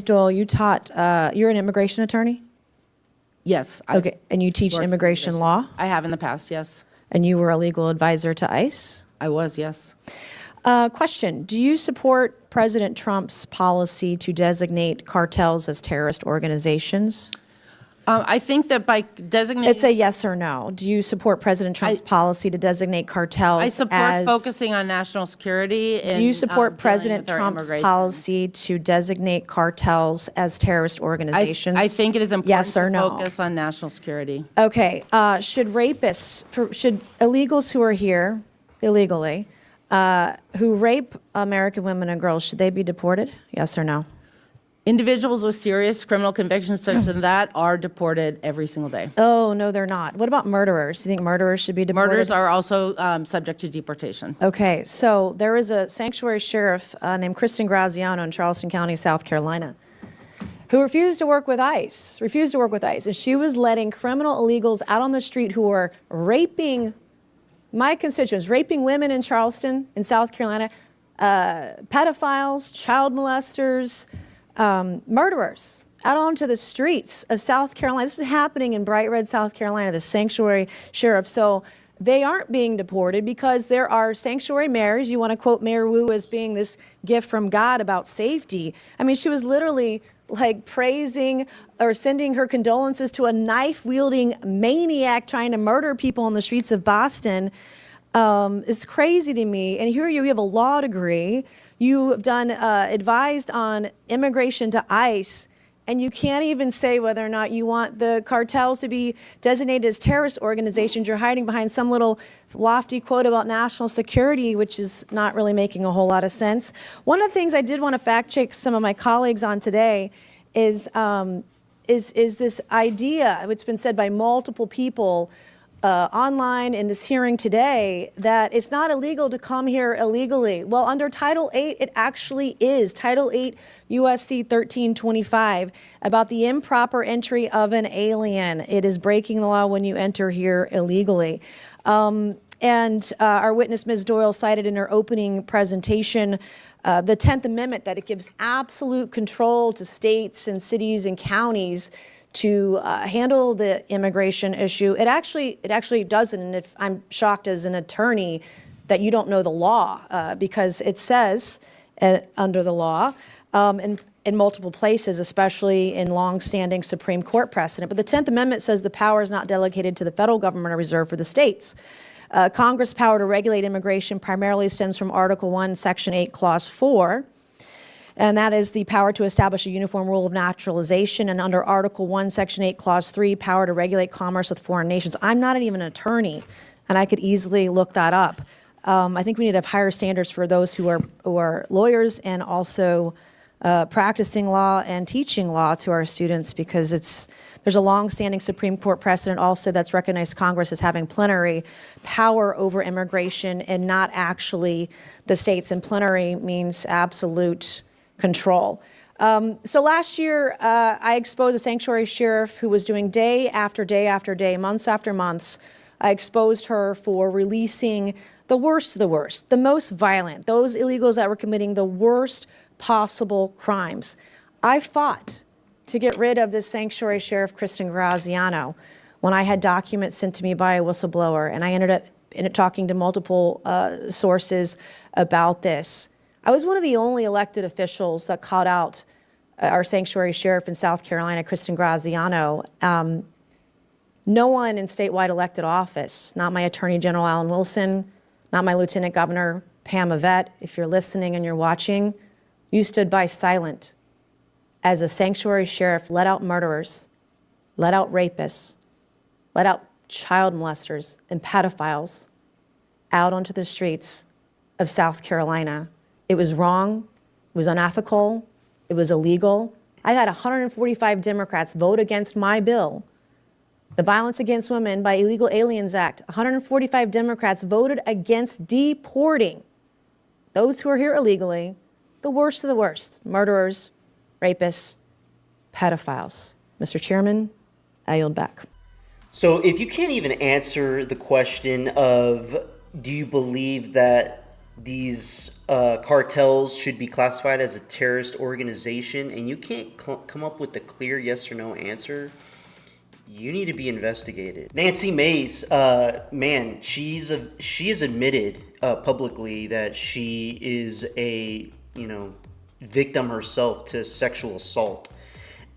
Doyle, you taught, you're an immigration attorney? Yes. Okay, and you teach immigration law? I have in the past, yes. And you were a legal advisor to ICE? I was, yes. Question, do you support President Trump's policy to designate cartels as terrorist organizations? I think that by designating... It's a yes or no. Do you support President Trump's policy to designate cartels as... I support focusing on national security. Do you support President Trump's policy to designate cartels as terrorist organizations? I think it is important yes or to no? focus on national security. Okay. Should rapists, should illegals who are here illegally, who rape American women and girls, should they be deported? Yes or no? Individuals with serious criminal convictions such as that are deported every single day. Oh, no, they're not. What about murderers? Do you think murderers should be deported? Murderers are also subject to deportation. Okay, so there is a sanctuary sheriff named Kristen Graziano in Charleston County, South Carolina, who refused to work with ICE, and she was letting criminal illegals out on the street who were raping my constituents, raping women in Charleston, in South Carolina, pedophiles, child molesters, murderers out onto the streets of South Carolina. This is happening in Bright Red, South Carolina, the sanctuary sheriff. So they aren't being deported because there are sanctuary mayors. You want to quote Mayor Wu as being this gift from God about safety. I mean, she was literally like praising or sending her condolences to a knife-wielding maniac trying to murder people on the streets of Boston. It's crazy to me. And here you have a law degree. You have done advised on immigration to ICE, and you can't even say whether or not you want the cartels to be designated as terrorist organizations. You're hiding behind some little lofty quote about national security, which is not really making a whole lot of sense. One of the things I did want to fact check some of my colleagues on today is this idea, which has been said by multiple people online in this hearing today, that it's not illegal to come here illegally. Well, under Title 8, it actually is. Title 8 USC 1325 about the improper entry of an alien. It is breaking the law when you enter here illegally. And our witness, Ms. Doyle, cited in her opening presentation the 10th Amendment, that it gives absolute control to states and cities and counties to handle the immigration issue. It actually doesn't, and if I'm shocked as an attorney that you don't know the law, because it says under the law in multiple places, especially in long-standing Supreme Court precedent. But the 10th Amendment says the power is not delegated to the federal government or reserved for the states. Congress' power to regulate immigration primarily stems from Article 1, Section 8, Clause 4. And that is the power to establish a uniform rule of naturalization. And under Article 1, Section 8, Clause 3, power to regulate commerce with foreign nations. I'm not even an attorney, and I could easily look that up. I think we need to have higher standards for those who are lawyers and also practicing law and teaching law to our students, because there's a long-standing Supreme Court precedent also that's recognized Congress as having plenary power over immigration and not actually the states. And plenary means absolute control. So last year, I exposed a sanctuary sheriff who was doing day after day after day, months after months. I exposed her for releasing the worst of the worst, the most violent, those illegals that were committing the worst possible crimes. I fought to get rid of this sanctuary sheriff, Kristen Graziano, when I had documents sent to me by a whistleblower, and I ended up talking to multiple sources about this. I was one of the only elected officials that caught out our sanctuary sheriff in South Carolina, Kristen Graziano. No one in statewide elected office, not my Attorney General Alan Wilson, not my Lieutenant Governor Pam Yvette, if you're listening and you're watching, you stood by silent as a sanctuary sheriff let out murderers, let out rapists, let out child molesters and pedophiles out onto the streets of South Carolina. It was wrong, it was unethical, it was illegal. I had 145 Democrats vote against my bill, the Violence Against Women by Illegal Aliens Act. 145 Democrats voted against deporting those who are here illegally, the worst of the worst, murderers, rapists, pedophiles. Mr. Chairman, I yield back. So if you can't even answer the question of, do you believe that these cartels should be classified as a terrorist organization, and you can't come up with a clear yes or no answer, you need to be investigated. Nancy Mace, man, she has admitted publicly that she is a victim herself to sexual assault,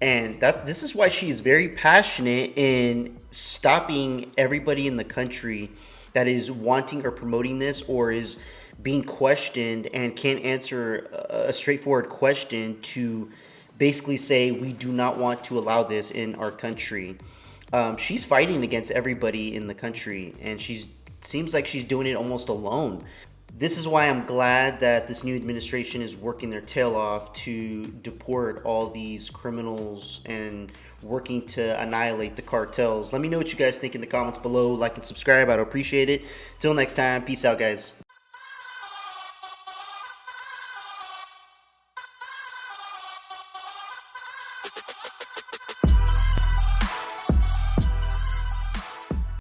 and this is why she is very passionate in stopping everybody in the country that is wanting or promoting this or is being questioned and can't answer a straightforward question to basically say we do not want to allow this in our country. She's fighting against everybody in the country, and seems like she's doing it almost alone. This is why I'm glad that this new administration is working their tail off to deport all these criminals and working to annihilate the cartels. Let me know what you guys think in the comments below. Like and subscribe. I'd appreciate it. Till next time. Peace out, guys.